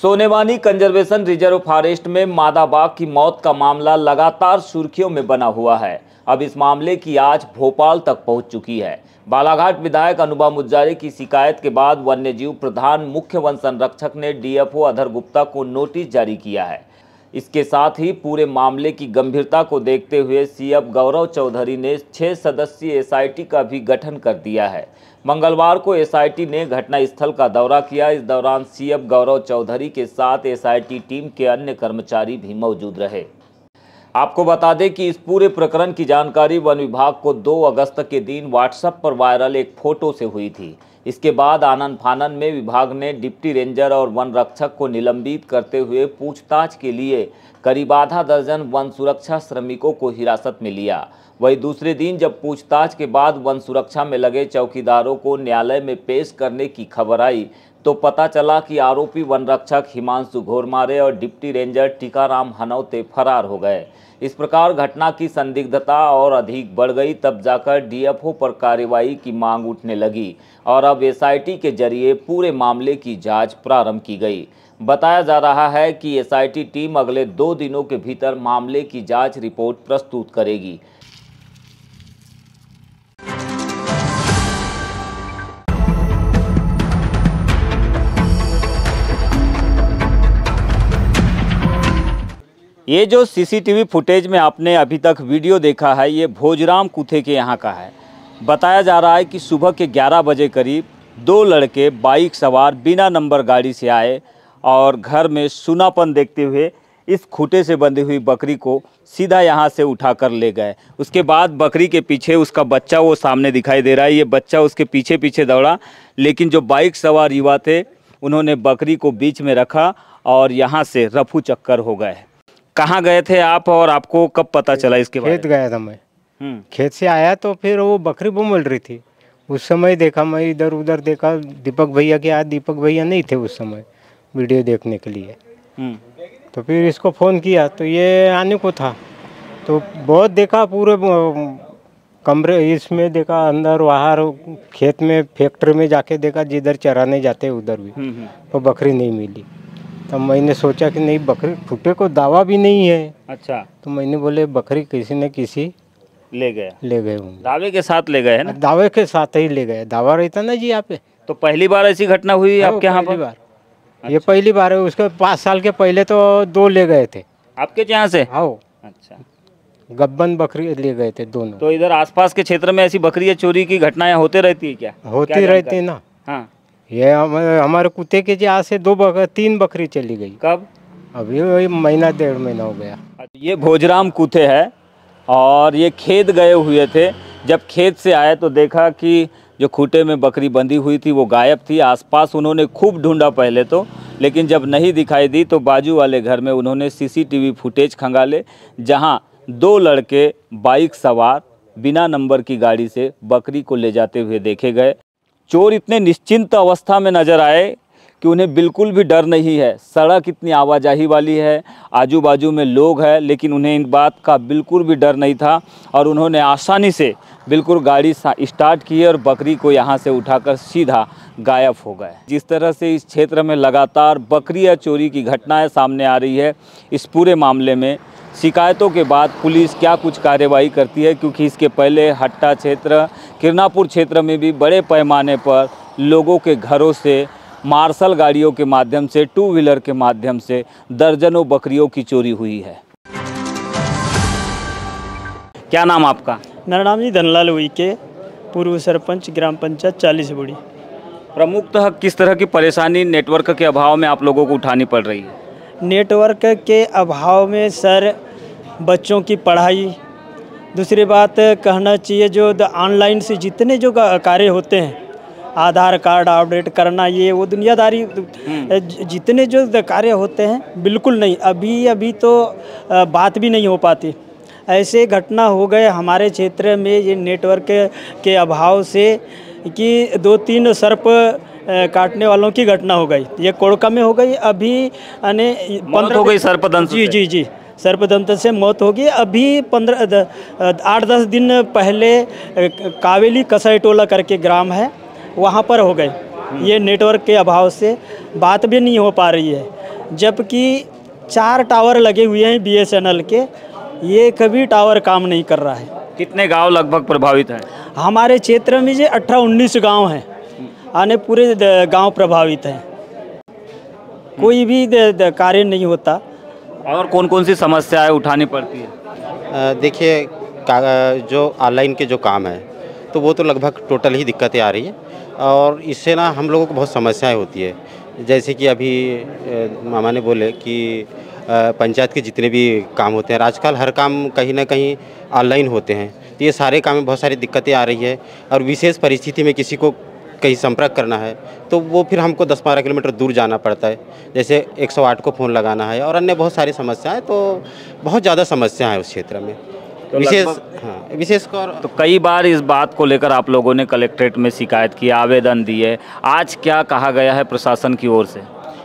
Sonewani conservation reserve forest में मादा बाघ की मौत का मामला लगातार सुर्खियों में बना हुआ है। अब इस मामले की आज भोपाल तक पहुंच चुकी है। बालाघाट विधायक अनुभा मुज्जारे की शिकायत के बाद वन्यजीव प्रधान मुख्य वन संरक्षक ने डीएफओ अधर गुप्ता को नोटिस जारी किया है। इसके साथ ही पूरे मामले की गंभीरता को देखते हुए सीएफ गौरव चौधरी ने 6 सदस्यीय एसआईटी का भी गठन कर दिया है। मंगलवार को एसआईटी ने घटनास्थल का दौरा किया। इस दौरान सीएफ गौरव चौधरी के साथ एसआईटी टीम के अन्य कर्मचारी भी मौजूद रहे। आपको बता दें कि इस पूरे प्रकरण की जानकारी वन विभाग को 2 अगस्त के दिन व्हाट्सएप पर वायरल एक फोटो से हुई थी। इसके बाद आनन फानन में विभाग ने डिप्टी रेंजर और वन रक्षक को निलंबित करते हुए पूछताछ के लिए करीब आधा दर्जन वन सुरक्षा श्रमिकों को हिरासत में लिया। वहीं दूसरे दिन जब पूछताछ के बाद वन सुरक्षा में लगे चौकीदारों को न्यायालय में पेश करने की खबर आई तो पता चला कि आरोपी वन रक्षक हिमांशु घोरमारे और डिप्टी रेंजर टीकाराम हनौते फरार हो गए। इस प्रकार घटना की संदिग्धता और अधिक बढ़ गई। तब जाकर डीएफओ पर कार्रवाई की मांग उठने लगी और अब एसआईटी के जरिए पूरे मामले की जांच प्रारंभ की गई। बताया जा रहा है कि एसआईटी टीम अगले 2 दिनों के भीतर मामले की जांच रिपोर्ट प्रस्तुत करेगी। ये जो सीसीटीवी फुटेज में आपने अभी तक वीडियो देखा है, ये भोजराम कुथे के यहाँ का है। बताया जा रहा है कि सुबह के 11 बजे करीब 2 लड़के बाइक सवार बिना नंबर गाड़ी से आए और घर में सुनापन देखते हुए इस खूटे से बंधी हुई बकरी को सीधा यहाँ से उठाकर ले गए। उसके बाद बकरी के पीछे उसका बच्चा वो सामने दिखाई दे रहा है। ये बच्चा उसके पीछे पीछे दौड़ा, लेकिन जो बाइक सवार युवा थे उन्होंने बकरी को बीच में रखा और यहाँ से रफू चक्कर हो गए। कहाँ गए थे आप और आपको कब पता चला इसके बारे में? खेत गया था मैं। खेत से आया तो फिर वो बकरी बोल रही थी। उस समय देखा, मैं इधर उधर देखा, दीपक भैया के आज दीपक भैया नहीं थे उस समय वीडियो देखने के लिए। तो फिर इसको फ़ोन किया तो ये आने को था। तो बहुत देखा, पूरे कमरे इसमें देखा, अंदर बाहर खेत में फैक्ट्री में जाके देखा, जिधर चराने जाते उधर भी तो बकरी नहीं मिली। तो मैंने सोचा कि नहीं, बकरी फुटे को दावा भी नहीं है। अच्छा। तो मैंने बोले बकरी किसी न किसी ले गए होंगे। दावे के साथ ले गए है ना? दावे के साथ ही ले गए। दावा रहता ना जी यहाँ पे। तो पहली बार ऐसी घटना हुई आपके यहाँ पर? अच्छा। ये पहली बार है। उसके 5 साल के पहले तो 2 ले गए थे आपके यहाँ से। हाँ। अच्छा। गब्बन बकरी ले गए थे दोनों। तो इधर आसपास के क्षेत्र में ऐसी बकरी चोरी की घटनाएं होते रहती है क्या? होती रहती है ना। हाँ। ये हमारे कुत्ते के यहाँ से 3 बकरी चली गई। कब? अभी वही महीना 1.5 महीना हो गया। ये भोजराम कुथे है और ये खेत गए हुए थे। जब खेत से आए तो देखा कि जो खूटे में बकरी बंधी हुई थी वो गायब थी। आसपास उन्होंने खूब ढूंढा पहले तो, लेकिन जब नहीं दिखाई दी तो बाजू वाले घर में उन्होंने सीसीटीवी फुटेज खंगाले, जहां 2 लड़के बाइक सवार बिना नंबर की गाड़ी से बकरी को ले जाते हुए देखे गए। चोर इतने निश्चिंत अवस्था में नजर आए कि उन्हें बिल्कुल भी डर नहीं है। सड़क इतनी आवाजाही वाली है, आजू बाजू में लोग हैं, लेकिन उन्हें इन बात का बिल्कुल भी डर नहीं था और उन्होंने आसानी से बिल्कुल गाड़ी स्टार्ट की और बकरी को यहाँ से उठाकर सीधा गायब हो गए। जिस तरह से इस क्षेत्र में लगातार बकरियाँ चोरी की घटनाएं सामने आ रही है, इस पूरे मामले में शिकायतों के बाद पुलिस क्या कुछ कार्रवाई करती है, क्योंकि इसके पहले हट्टा क्षेत्र, किरनापुर क्षेत्र में भी बड़े पैमाने पर लोगों के घरों से मार्शल गाड़ियों के माध्यम से, 2 व्हीलर के माध्यम से दर्जनों बकरियों की चोरी हुई है। क्या नाम आपका? मेरा नाम जी धनलाल उइके, पूर्व सरपंच ग्राम पंचायत 40 बुड़ी। प्रमुखतः किस तरह की परेशानी नेटवर्क के अभाव में आप लोगों को उठानी पड़ रही है? नेटवर्क के अभाव में सर, बच्चों की पढ़ाई, दूसरी बात कहना चाहिए जो ऑनलाइन से जितने जो कार्य होते हैं, आधार कार्ड अपडेट करना, ये वो दुनियादारी जितने जो कार्य होते हैं बिल्कुल नहीं, अभी तो बात भी नहीं हो पाती। ऐसे घटना हो गए हमारे क्षेत्र में ये नेटवर्क के अभाव से कि 2-3 सर्प काटने वालों की घटना हो गई। ये कोड़का में हो गई, अभी 15 हो गई सर्पदंश। जी सर्पदंश से मौत होगी। अभी 8-10 दिन पहले कावेली कसाई टोला करके ग्राम है, वहाँ पर हो गए। ये नेटवर्क के अभाव से बात भी नहीं हो पा रही है। जबकि 4 टावर लगे हुए हैं BSNL के, ये कभी टावर काम नहीं कर रहा है। कितने गांव लगभग प्रभावित हैं? हमारे क्षेत्र में जो 18-19 गांव हैं, आने पूरे गांव प्रभावित हैं, कोई भी कार्य नहीं होता। और कौन कौन सी समस्याएं उठानी पड़ती है? देखिए, जो ऑनलाइन के जो काम है तो वो तो लगभग टोटल ही दिक्कतें आ रही है, और इससे ना हम लोगों को बहुत समस्याएं होती है। जैसे कि अभी मामा ने बोले कि पंचायत के जितने भी काम होते हैं, आजकल हर काम कहीं ना कहीं ऑनलाइन होते हैं, तो ये सारे काम में बहुत सारी दिक्कतें आ रही है। और विशेष परिस्थिति में किसी को कहीं संपर्क करना है तो वो फिर हमको 10-12 किलोमीटर दूर जाना पड़ता है, जैसे 108 को फ़ोन लगाना है और अन्य बहुत सारी समस्याएं, तो बहुत ज़्यादा समस्या है उस क्षेत्र में। तो विशेषकर तो कई बार इस बात को लेकर आप लोगों ने कलेक्ट्रेट में शिकायत की, आवेदन दिए, आज क्या कहा गया है प्रशासन की ओर से?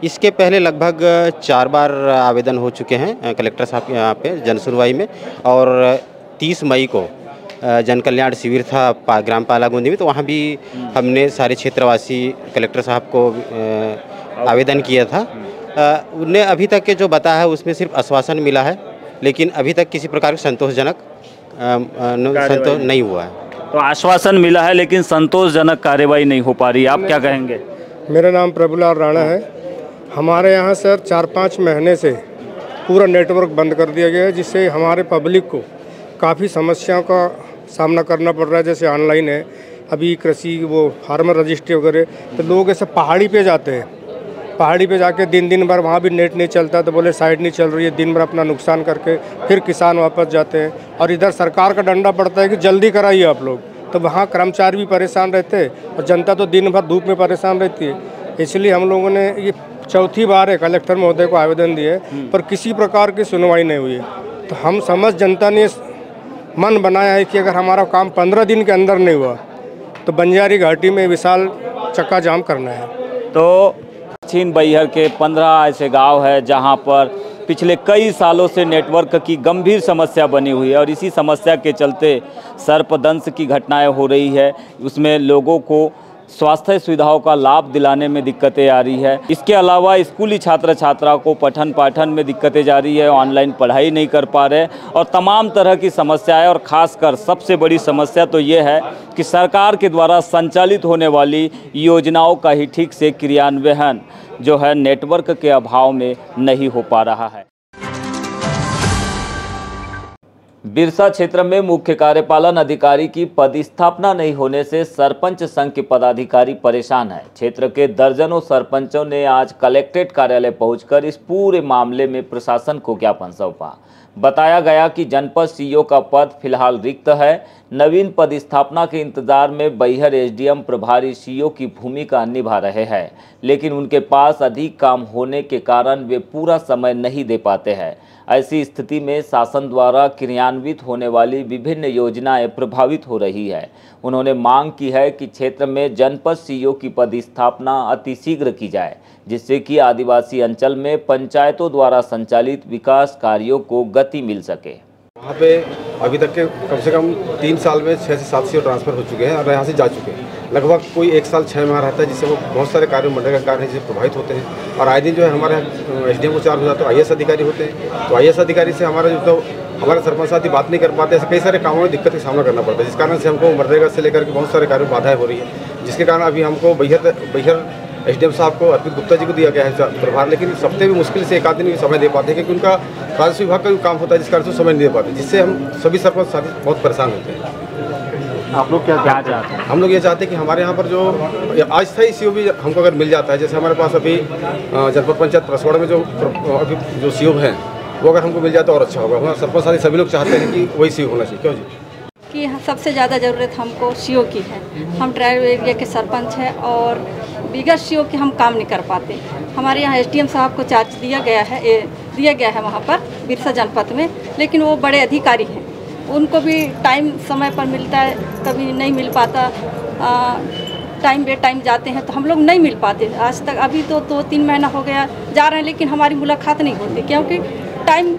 इसके पहले लगभग 4 बार आवेदन हो चुके हैं कलेक्टर साहब के यहाँ पे जन सुनवाई में, और 30 मई को जन कल्याण शिविर था ग्राम पालागुंदी में, तो वहाँ भी हमने सारे क्षेत्रवासी कलेक्टर साहब को आवेदन किया था। उन्हें अभी तक के जो बताया है उसमें सिर्फ आश्वासन मिला है, लेकिन अभी तक किसी प्रकार का संतोषजनक नहीं हुआ है। तो आश्वासन मिला है लेकिन संतोषजनक कार्रवाई नहीं हो पा रही, आप क्या कहेंगे? मेरा नाम प्रभुलाल राणा है। हमारे यहाँ सर 4-5 महीने से पूरा नेटवर्क बंद कर दिया गया है, जिससे हमारे पब्लिक को काफ़ी समस्याओं का सामना करना पड़ रहा है। जैसे ऑनलाइन है, अभी कृषि वो फार्मर रजिस्ट्री वगैरह, तो लोग ऐसे पहाड़ी पे जाते हैं, पहाड़ी पे जाके दिन भर वहाँ भी नेट नहीं चलता, तो बोले साइड नहीं चल रही है, दिन भर अपना नुकसान करके फिर किसान वापस जाते हैं। और इधर सरकार का डंडा पड़ता है कि जल्दी कराइए आप लोग, तो वहाँ कर्मचारी भी परेशान रहते हैं और जनता तो दिन भर धूप में परेशान रहती है। इसलिए हम लोगों ने ये 4थी बार है कलेक्टर महोदय को आवेदन दिए, पर किसी प्रकार की सुनवाई नहीं हुई है। तो हम समझ जनता ने मन बनाया है कि अगर हमारा काम 15 दिन के अंदर नहीं हुआ तो बंजारी घाटी में विशाल चक्का जाम करना है। तो दक्षिण बैहर के 15 ऐसे गांव है जहां पर पिछले कई सालों से नेटवर्क की गंभीर समस्या बनी हुई है, और इसी समस्या के चलते सर्पदंश की घटनाएं हो रही है। उसमें लोगों को स्वास्थ्य सुविधाओं का लाभ दिलाने में दिक्कतें आ रही है। इसके अलावा स्कूली छात्र छात्रा को पठन पाठन में दिक्कतें जा रही है, ऑनलाइन पढ़ाई नहीं कर पा रहे, और तमाम तरह की समस्याएं। और ख़ासकर सबसे बड़ी समस्या तो ये है कि सरकार के द्वारा संचालित होने वाली योजनाओं का ही ठीक से क्रियान्वयन जो है नेटवर्क के अभाव में नहीं हो पा रहा है। बिरसा क्षेत्र में मुख्य कार्यपालन अधिकारी की पदस्थापना नहीं होने से सरपंच संघ के पदाधिकारी परेशान हैं। क्षेत्र के दर्जनों सरपंचों ने आज कलेक्ट्रेट कार्यालय पहुंचकर इस पूरे मामले में प्रशासन को ज्ञापन सौंपा। बताया गया कि जनपद सीईओ का पद फिलहाल रिक्त है। नवीन पदस्थापना के इंतजार में बैहर एसडीएम प्रभारी सीईओ की भूमिका निभा रहे हैं, लेकिन उनके पास अधिक काम होने के कारण वे पूरा समय नहीं दे पाते हैं। ऐसी स्थिति में शासन द्वारा क्रियान्वित होने वाली विभिन्न योजनाएं प्रभावित हो रही है। उन्होंने मांग की है कि क्षेत्र में जनपद सीईओ की पदस्थापना अतिशीघ्र की जाए, जिससे कि आदिवासी अंचल में पंचायतों द्वारा संचालित विकास कार्यों को गति मिल सके। वहाँ पे अभी तक के कम से कम 3 साल में 6 से 7 सीईओ ट्रांसफ़र हो चुके हैं और यहाँ से जा चुके हैं। लगभग कोई 1 साल 6 माह रहता है, जिससे वो बहुत सारे कार्यों मनरेगा कार्य हैं जिससे प्रभावित होते हैं। और आए दिन जो है हमारे एसडीएम को चार्ज हो जाता है, IAS अधिकारी होते हैं, तो IAS अधिकारी से हमारा जो तो हमारे सरपंच साथी बात नहीं कर पाते। ऐसे कई सारे कामों में दिक्कत का सामना करना पड़ता है, जिस कारण से हमको मनरेगा से लेकर के बहुत सारे कार्यों में बाधाएं हो रही है, जिसके कारण अभी हमको बैहर एसडीएम साहब को अर्पित गुप्ता जी को दिया गया है प्रभार, लेकिन इस हफ्ते भी मुश्किल से 1 आध दिन समय दे पाते हैं, क्योंकि उनका राजस्व विभाग का भी काम होता है, जिस कारण से समय नहीं दे पाते, जिससे हम सभी सरपंच साथी बहुत परेशान होते हैं। आप लोग क्या चाहते हैं? हम लोग ये चाहते हैं कि हमारे यहाँ पर जो अस्थायी सीईओ भी हमको अगर मिल जाता है, जैसे हमारे पास अभी जनपद पंचायत परसवाड़ा में जो सीईओ हैं वो अगर हमको मिल जाता और अच्छा होगा। हमारे सरपंच साथी सभी लोग चाहते हैं कि वही सीईओ होना चाहिए। क्यों जी? कि सबसे ज़्यादा ज़रूरत हमको सीईओ की है। हम ट्राइबल एरिया के सरपंच हैं और बिगर सीईओ के हम काम नहीं कर पाते। हमारे यहाँ एसडीएम साहब को चार्ज दिया गया है वहाँ पर बिरसा जनपद में, लेकिन वो बड़े अधिकारी हैं, उनको भी टाइम समय पर मिलता है, कभी नहीं मिल पाता। टाइम बे टाइम जाते हैं तो हम लोग नहीं मिल पाते। आज तक अभी तो 2-3 महीना हो गया जा रहे हैं, लेकिन हमारी मुलाकात नहीं होती, क्योंकि टाइम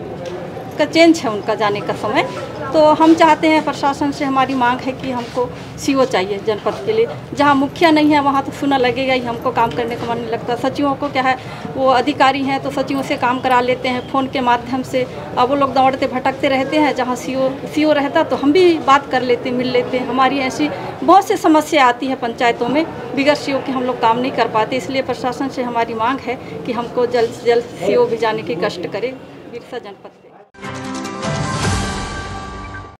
का चेंज है उनका जाने का समय। तो हम चाहते हैं, प्रशासन से हमारी मांग है कि हमको सीओ चाहिए जनपद के लिए। जहाँ मुखिया नहीं है वहाँ तो सुना लगेगा ही, हमको काम करने का मन नहीं लगता। सचिवों को क्या है, वो अधिकारी हैं तो सचिवों से काम करा लेते हैं फ़ोन के माध्यम से। अब वो लोग दौड़ते भटकते रहते हैं, जहाँ सीओ रहता तो हम भी बात कर लेते, मिल लेते। हमारी ऐसी बहुत सी समस्या आती है पंचायतों में, बिगैर सीओ के हम लोग काम नहीं कर पाते। इसलिए प्रशासन से हमारी मांग है कि हमको जल्द से जल्द सीओ भिजाने की कष्ट करे बिरसा जनपद में।